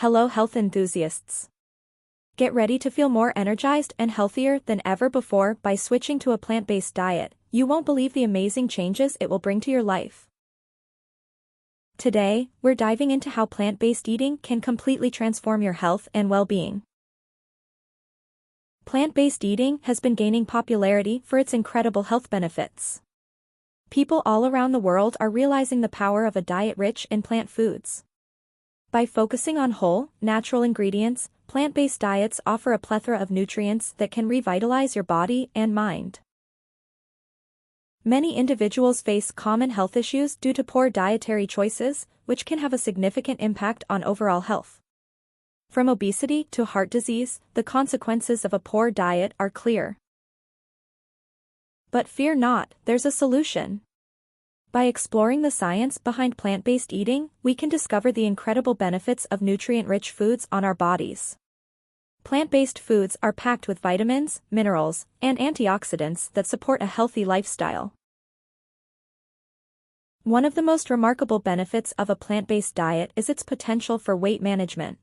Hello health enthusiasts. Get ready to feel more energized and healthier than ever before by switching to a plant-based diet. You won't believe the amazing changes it will bring to your life. Today, we're diving into how plant-based eating can completely transform your health and well-being. Plant-based eating has been gaining popularity for its incredible health benefits. People all around the world are realizing the power of a diet rich in plant foods. By focusing on whole, natural ingredients, plant-based diets offer a plethora of nutrients that can revitalize your body and mind. Many individuals face common health issues due to poor dietary choices, which can have a significant impact on overall health. From obesity to heart disease, the consequences of a poor diet are clear. But fear not, there's a solution. By exploring the science behind plant-based eating, we can discover the incredible benefits of nutrient-rich foods on our bodies. Plant-based foods are packed with vitamins, minerals, and antioxidants that support a healthy lifestyle. One of the most remarkable benefits of a plant-based diet is its potential for weight management.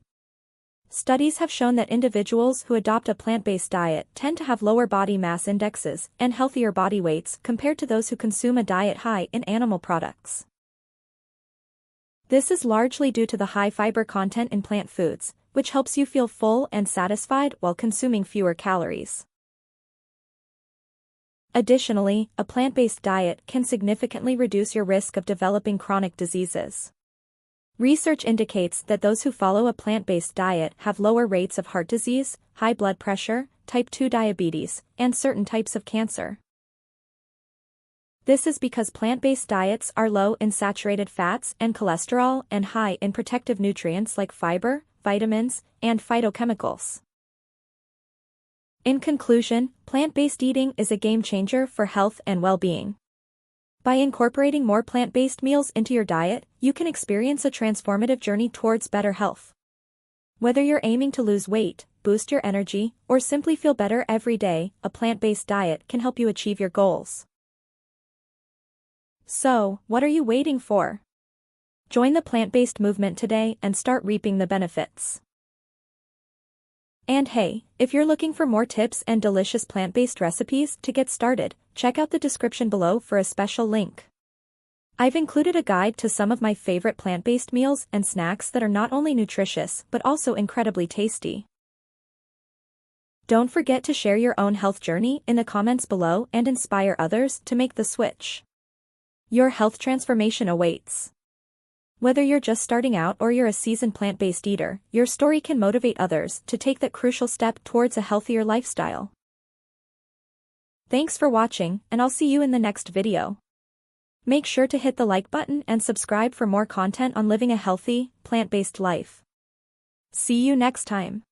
Studies have shown that individuals who adopt a plant-based diet tend to have lower body mass indexes and healthier body weights compared to those who consume a diet high in animal products. This is largely due to the high fiber content in plant foods, which helps you feel full and satisfied while consuming fewer calories. Additionally, a plant-based diet can significantly reduce your risk of developing chronic diseases. Research indicates that those who follow a plant-based diet have lower rates of heart disease, high blood pressure, type 2 diabetes, and certain types of cancer. This is because plant-based diets are low in saturated fats and cholesterol and high in protective nutrients like fiber, vitamins, and phytochemicals. In conclusion, plant-based eating is a game-changer for health and well-being. By incorporating more plant-based meals into your diet, you can experience a transformative journey towards better health. Whether you're aiming to lose weight, boost your energy, or simply feel better every day, a plant-based diet can help you achieve your goals. So, what are you waiting for? Join the plant-based movement today and start reaping the benefits. And hey, if you're looking for more tips and delicious plant-based recipes to get started, check out the description below for a special link. I've included a guide to some of my favorite plant-based meals and snacks that are not only nutritious but also incredibly tasty. Don't forget to share your own health journey in the comments below and inspire others to make the switch. Your health transformation awaits. Whether you're just starting out or you're a seasoned plant-based eater, your story can motivate others to take that crucial step towards a healthier lifestyle. Thanks for watching, and I'll see you in the next video. Make sure to hit the like button and subscribe for more content on living a healthy, plant-based life. See you next time.